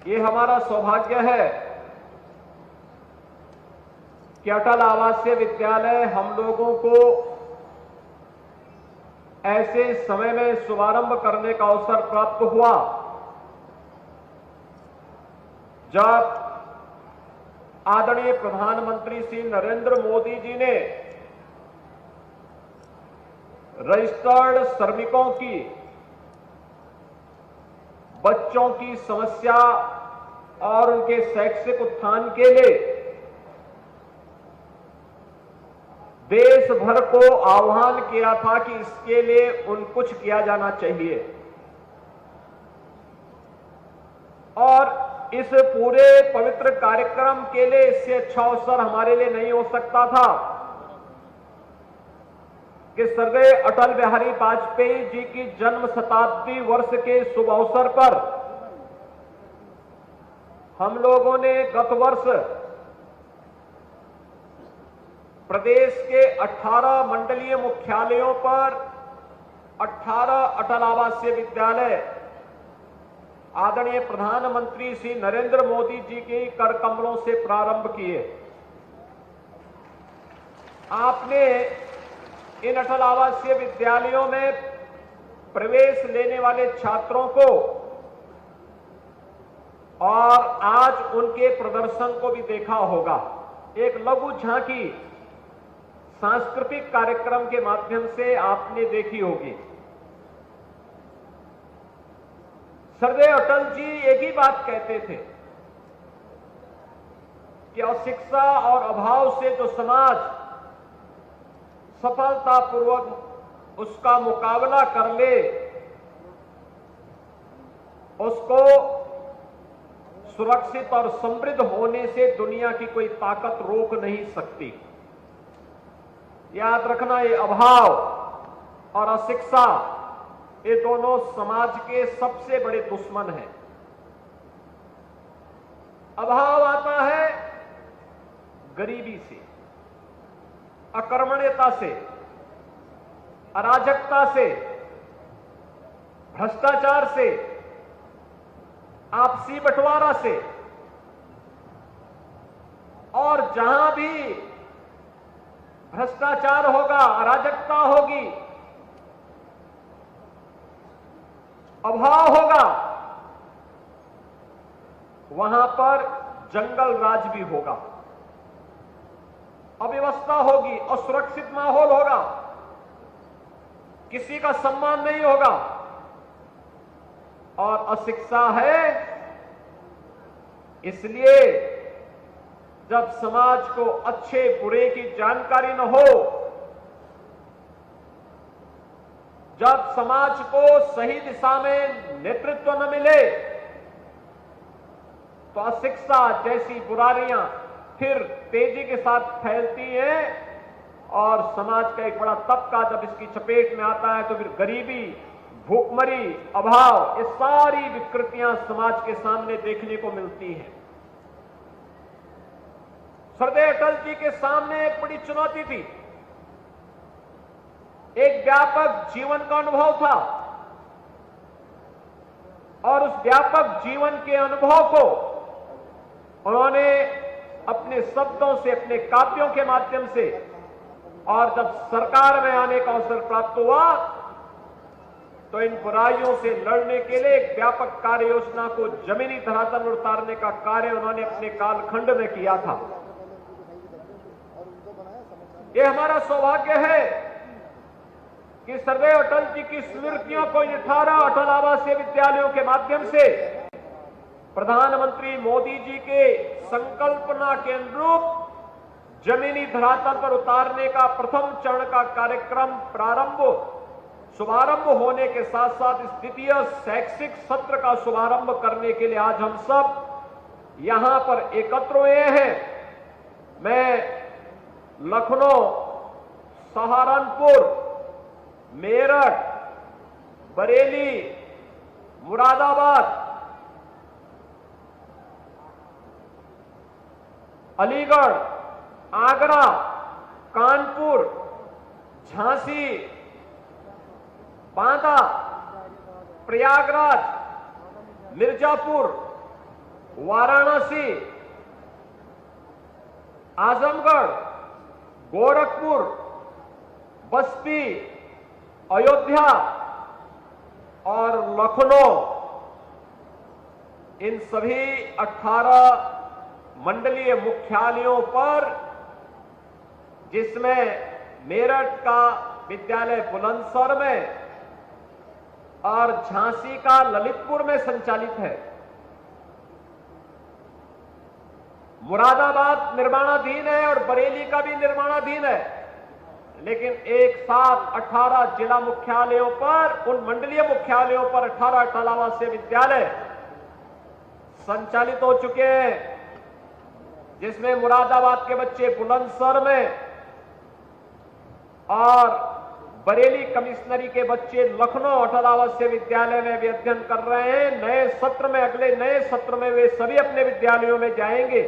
ये हमारा सौभाग्य है कि अटल आवासीय विद्यालय हम लोगों को ऐसे समय में शुभारंभ करने का अवसर प्राप्त हुआ जब आदरणीय प्रधानमंत्री श्री नरेंद्र मोदी जी ने रजिस्टर्ड श्रमिकों की बच्चों की समस्या और उनके शैक्षिक उत्थान के लिए देश भर को आह्वान किया था कि इसके लिए कुछ किया जाना चाहिए। और इस पूरे पवित्र कार्यक्रम के लिए इससे अच्छा अवसर हमारे लिए नहीं हो सकता था कि स्वर्गीय अटल बिहारी वाजपेयी जी की जन्म शताब्दी वर्ष के शुभ अवसर पर हम लोगों ने गत वर्ष प्रदेश के 18 मंडलीय मुख्यालयों पर 18 अटल आवासीय विद्यालय आदरणीय प्रधानमंत्री श्री नरेंद्र मोदी जी के कर कमलों से प्रारंभ किए। आपने इन अटल आवासीय विद्यालयों में प्रवेश लेने वाले छात्रों को और आज उनके प्रदर्शन को भी देखा होगा। एक लघु झांकी सांस्कृतिक कार्यक्रम के माध्यम से आपने देखी होगी। स्वर्गीय अटल जी एक ही बात कहते थे कि अशिक्षा और अभाव से जो समाज सफलतापूर्वक उसका मुकाबला कर ले उसको सुरक्षित और समृद्ध होने से दुनिया की कोई ताकत रोक नहीं सकती। याद रखना, ये अभाव और अशिक्षा ये दोनों समाज के सबसे बड़े दुश्मन हैं। अभाव आता है गरीबी से, अकर्मण्यता से, अराजकता से, भ्रष्टाचार से, आपसी बंटवारा से। और जहां भी भ्रष्टाचार होगा, अराजकता होगी, अभाव होगा, वहां पर जंगल राज भी होगा, अव्यवस्था होगी, असुरक्षित माहौल होगा, किसी का सम्मान नहीं होगा। और अशिक्षा है, इसलिए जब समाज को अच्छे बुरे की जानकारी न हो, जब समाज को सही दिशा में नेतृत्व न मिले, तो अशिक्षा जैसी बुराइयां फिर तेजी के साथ फैलती हैं और समाज का एक बड़ा तबका जब इसकी चपेट में आता है तो फिर गरीबी, भूखमरी, अभाव, ये सारी विकृतियां समाज के सामने देखने को मिलती हैं। स्वर्गीय अटल जी के सामने एक बड़ी चुनौती थी। एक व्यापक जीवन का अनुभव था और उस व्यापक जीवन के अनुभव को उन्होंने अपने शब्दों से, अपने काव्यों के माध्यम से, और जब सरकार में आने का अवसर प्राप्त हुआ तो इन बुराइयों से लड़ने के लिए एक व्यापक कार्य योजना को जमीनी धरातल पर उतारने का कार्य उन्होंने अपने कालखंड में किया था। ये हमारा सौभाग्य है कि स्वर्गीय अटल जी की स्मृतियों को 18 अटल आवासीय विद्यालयों के माध्यम से प्रधानमंत्री मोदी जी के संकल्पना के अनुरूप जमीनी धरातल पर उतारने का प्रथम चरण का कार्यक्रम शुभारंभ होने के साथ साथ इस द्वितीय शैक्षिक सत्र का शुभारंभ करने के लिए आज हम सब यहां पर एकत्र हुए हैं। मैं लखनऊ, सहारनपुर, मेरठ, बरेली, मुरादाबाद, अलीगढ़, आगरा, कानपुर, झांसी, बांदा, प्रयागराज, मिर्जापुर, वाराणसी, आजमगढ़, गोरखपुर, बस्ती, अयोध्या और लखनऊ, इन सभी 18 मंडलीय मुख्यालयों पर, जिसमें मेरठ का विद्यालय बुलंदशहर में और झांसी का ललितपुर में संचालित है, मुरादाबाद निर्माणाधीन है और बरेली का भी निर्माणाधीन है, लेकिन एक साथ 18 जिला मुख्यालयों पर, उन मंडलीय मुख्यालयों पर 18 आवासीय विद्यालय संचालित हो चुके हैं, जिसमें मुरादाबाद के बच्चे बुलंदशहर में और बरेली कमिश्नरी के बच्चे लखनऊ 18 आवासीय विद्यालय में भी अध्ययन कर रहे हैं। नए सत्र में, अगले नए सत्र में वे सभी अपने विद्यालयों में जाएंगे।